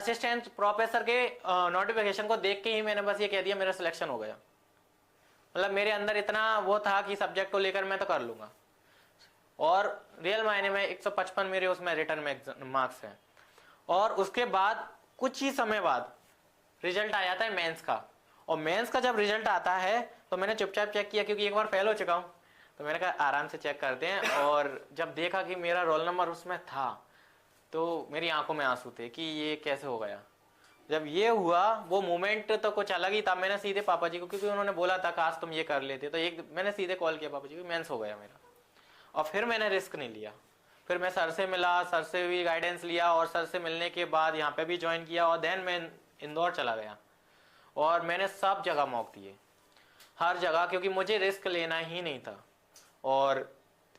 Assistant professor के notification को देख के ही मैंने बस ये कह दिया मेरा सिलेक्शन हो गया। मतलब मेरे अंदर इतना वो था कि सब्जेक्ट को लेकर मैं तो कर लूंगा, और रियल मायने में 155 मेरे उसमें रिटर्न में मार्क्स हैं। और उसके बाद कुछ ही समय बाद रिजल्ट आ जाता है मेंस का, और मेंस का जब रिजल्ट आता है तो मैंने चुपचाप चेक किया, क्योंकि एक बार फेल हो चुका हूँ, तो मैंने कहा आराम से चेक करते हैं। और जब देखा कि मेरा रोल नंबर उसमें था तो मेरी आंखों में आंसू थे कि ये कैसे हो गया। जब ये हुआ वो मोमेंट तो कुछ अलग ही था। मैंने सीधे पापा जी को, क्योंकि उन्होंने बोला था काश तुम ये कर लेते, तो एक मैंने सीधे कॉल किया पापा जी को, मेंस हो गया मेरा। और फिर मैंने रिस्क नहीं लिया, फिर मैं सर से मिला, सर से भी गाइडेंस लिया, और सर से मिलने के बाद यहाँ पे भी ज्वाइन किया, और देन मैं इंदौर चला गया। और मैंने सब जगह मौक दिए, हर जगह, क्योंकि मुझे रिस्क लेना ही नहीं था। और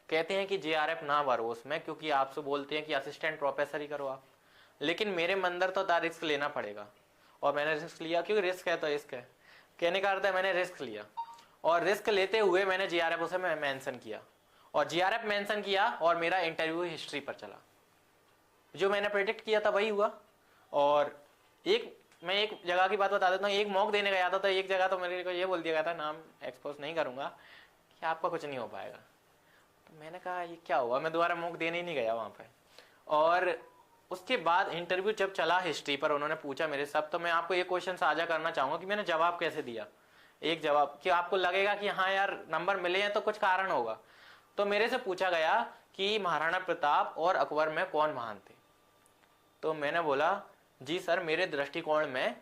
कहते हैं कि JRF ना भरो उसमें, क्योंकि आपसे बोलते हैं कि असिस्टेंट प्रोफेसर ही करो आप, लेकिन मेरे अंदर तो था रिस्क लेना पड़ेगा, और मैंने रिस्क लिया, क्योंकि रिस्क है तो रिस्क है। कहने का अर्थ है मैंने रिस्क लिया, और रिस्क लेते हुए मैंने JRF उसे मेंशन किया, और JRF मेंशन किया, और मेरा इंटरव्यू हिस्ट्री पर चला। जो मैंने प्रेडिक्ट किया था वही हुआ। और मैं एक जगह की बात बता देता हूँ, एक मॉक देने गया था, तो एक जगह तो मेरे को ये बोल दिया गया था, नाम एक्सपोज नहीं करूंगा, कि आपका कुछ नहीं हो पाएगा। तो मैंने कहा ये क्या हुआ, मैं दोबारा मॉक देने ही नहीं गया वहां पे। और उसके बाद इंटरव्यू जब चला हिस्ट्री पर, उन्होंने पूछा मेरे सब, तो मैं आपको ये क्वेश्चन साझा करना चाहूंगा कि मैंने जवाब कैसे दिया। एक जवाब कि आपको लगेगा कि हाँ यार नंबर मिले हैं तो कुछ कारण होगा। तो मेरे से पूछा गया कि महाराणा प्रताप और अकबर में कौन महान थे। तो मैंने बोला जी सर, मेरे दृष्टिकोण में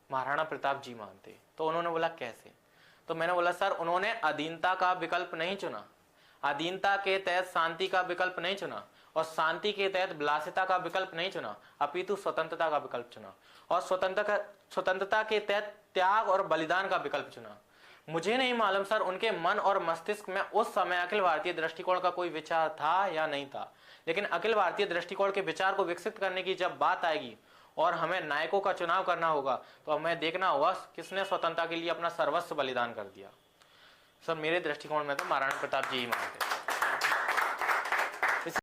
महाराणा प्रताप जी महान थे। तो उन्होंने बोला कैसे। तो मैंने बोला सर, उन्होंने अधीनता का विकल्प नहीं चुना, अधीनता के तहत शांति का विकल्प नहीं चुना, और शांति के तहत विलासिता का विकल्प नहीं चुना, अपितु स्वतंत्रता का विकल्प चुना, और स्वतंत्रता के तहत त्याग और बलिदान का विकल्प चुना। मुझे नहीं मालूम सर उनके मन और मस्तिष्क में उस समय अखिल भारतीय दृष्टिकोण का कोई विचार था या नहीं था, लेकिन अखिल भारतीय दृष्टिकोण के विचार को विकसित करने की जब बात आएगी और हमें नायकों का चुनाव करना होगा, तो हमें देखना होगा किसने स्वतंत्रता के लिए अपना सर्वस्व बलिदान कर दिया। सर मेरे दृष्टिकोण में तो महाराणा प्रताप जी ही महान थे।